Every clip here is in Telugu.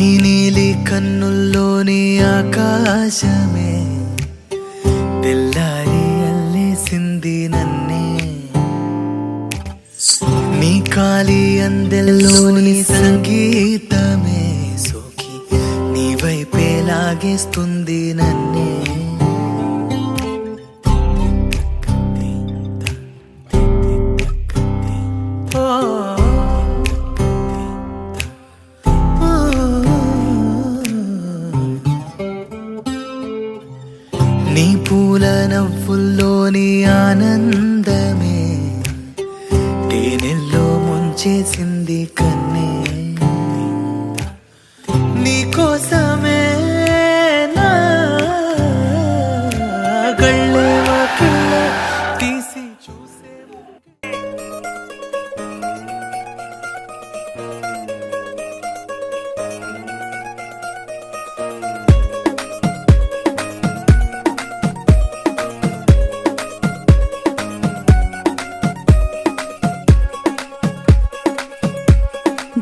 నీ నీలి కన్నుల్లోని ఆకాశమే తెల్లారి అల్లేసింది నన్నే. నీ కాలి అందెల్లోని సంగీతమే సోకి నీ వైపే లాగేస్తుంది నన్నే. నీ పూల నవ్వుల్లోని ఆనందమే తేనెల్లో ముంచేసింది కన్నే. నీ కోసమే నా కళ్ళే వాకిళ్ళే తీసి చూసే.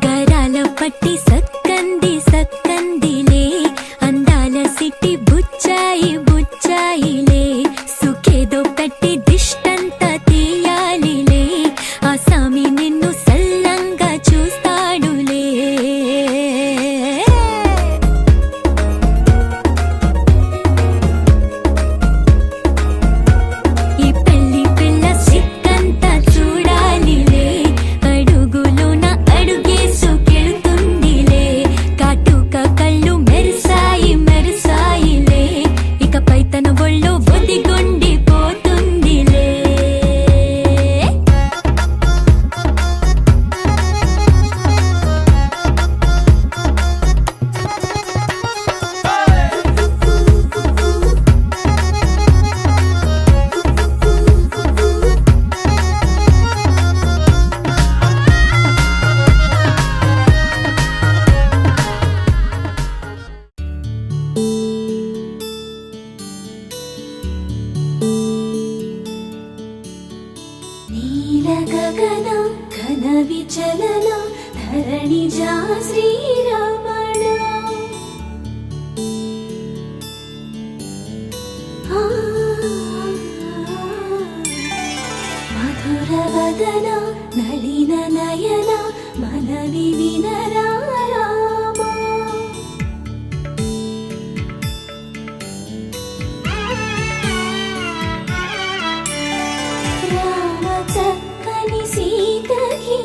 గరాల పట్టి సక్కంది సక్కందిలే, అందాల సిట్టి బుచ్చాయి బుచ్చాయిలే, సుఖేదో పెట్టి దిష్టంతా తీయాలిలే, ఆ సామి నిన్ను సల్లంగా చూస్తాడులే. ఈ పెళ్లి పిల్ల సిక్కంతా చూడాలిలే, అడుగులోన అడుగేసుకెళ్తుందిలే, కాటుక కళ్ళు మెరిసాయి మెరిసాయిలే, ఇకపై తన ఒళ్ళో ఒదిగొండిపోతుందిలే. నీల గగన ఘన విచలన ధరణిజా శ్రీరమణ, మధుర వదన నళిన నయన మనవి వినరా రామా. రామ చక్కని సీతకి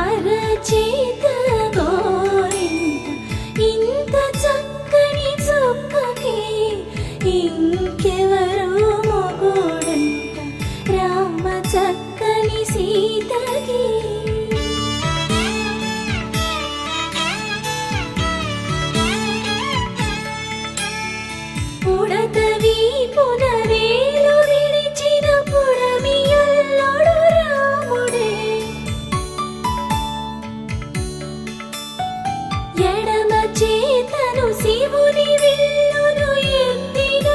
అరచేత గోరింట, ఇంత చక్కని చుక్కకి ఇంకెవరు మొగుడంట. రామ చక్కని సీతకి ఉడతవి పునవేలు విడిచిన పుడమియల్లోడు రాముడే, ఎడమ చేతను శివుని విల్లును ఎత్తిన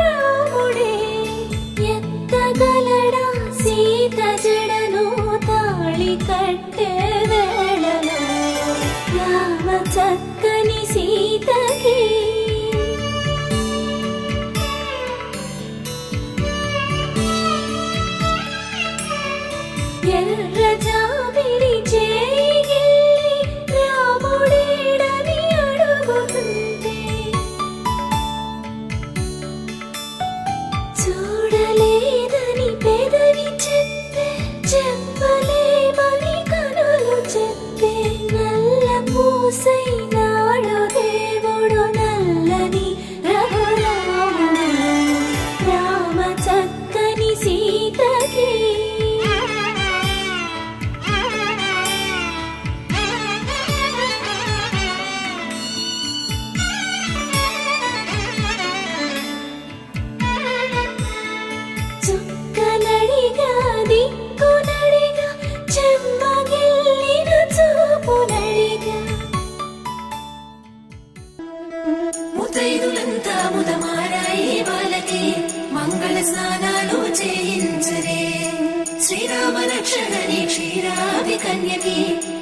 రాముడే, ఎత్తగలడా సీత జడను తాళి కట్టే వేళలో. రామ చక్కని సీతకి ఎర్ర జాబిలి చేయి రాముడేడని అడుగుతుంటే, కన్యకి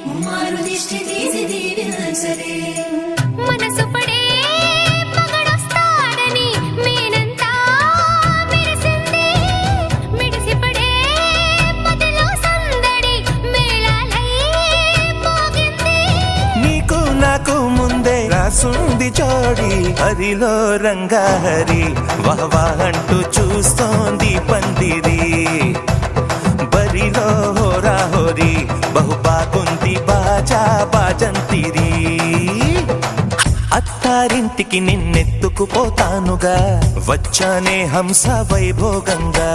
ముమ్మారు దిష్టి తీసి దీవించరే మనసు పడే మగడొస్తాడని మేనంతా మెరిసింది మిడిసిపడే మదిలో సందడి మేళాలై మోగింది నీకు నాకు ముందే రాసుంది జోడి హరిలో రంగాహరి వహవా అంటూ చూస్తోంది పందిరి బరిలో హోరాహోరి బహుబాగుంది బాజా బాజంతిరి అత్తారింటికి నిన్నెత్తుకుపోతానుగా వచ్చానే హంస వైభోగంగా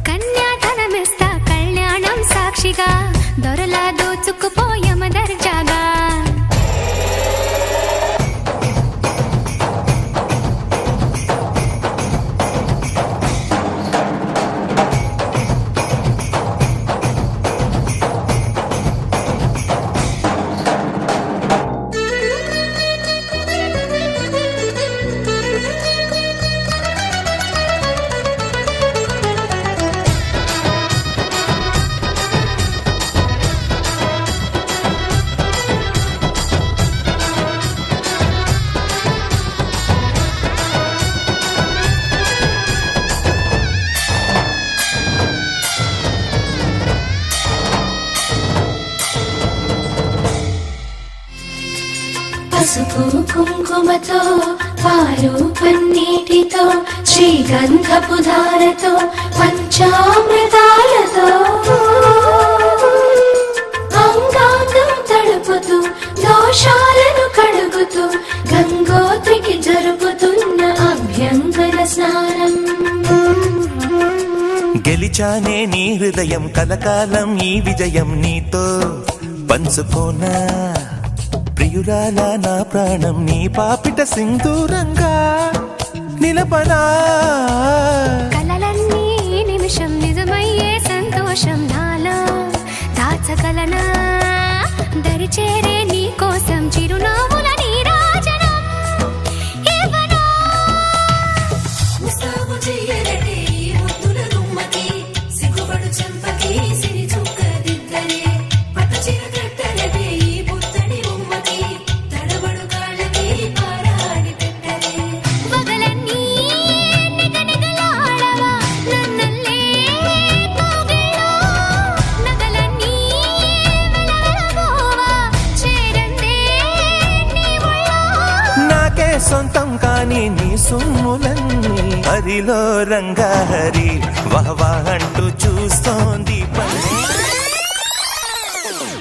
కన్యాధనమిస్తా కళ్యాణం సాక్షిగా దొరలా దోచుకుపోయమ దర్జాగా పసుపు కుంకుమతో పాలు పన్నీటితో శ్రీగంధపు ధారతో పంచామృతాలతో అంగాంగం తడుపుతూ దోషాలను కడుగుతూ గంగోత్రికి జరుపుతున్న అభ్యంగన స్నానం గెలిచానే నీ హృదయం కలకాలం ఈ విజయం నీతో పంచుకోనా ప్రియురాల నా ప్రాణం నీ పాపిట సింధూరంగా నిలపనా కలలన్నీ నిమిషం నిజమయ్యే సంతోషం నాలో దాచగలనా దరిచేరే నీ కోసం చిరునవ్వుల నీరాజనం ఇవ్వనా ముస్తాబు చెయ్యరటే ఈ ముద్దుల గుమ్మకి సిగ్గుపడు చెంపకి సిరి చుక్క దిద్దరే పట్టు చీర కట్టరటే ఈ పుత్తడి బొమ్మకి తడబడు కాళ్ళకి పారాడి పెట్టరే పగలన్నీ నిగనిగలాడవా నన్నల్లే కోగిలో నగలన్నీ వెలవెలబోవా చేరందే నీ ఒళ్ళో నాకే సొంతం కాని నీ సొమ్ములన్నీ హరిలో రంగాహరి వహవా అంటూ చూస్తోంది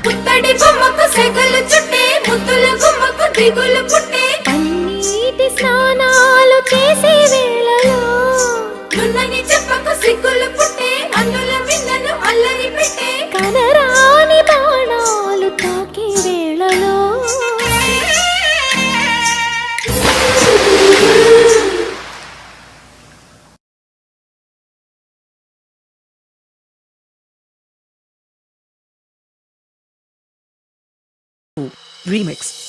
పుత్తడి బొమ్మకు సెగలు చుట్టే ముద్దుల గుమ్మకు దిగులు పుట్టే కన్నీటి స్నానాలు చేసే వేళలో నున్నని చెప్పకు సిగ్గులు పుట్టే అందుల విన్నను అల్లరి పెట్టే కనరాని బాణాలు తాకే వేళలో Remix.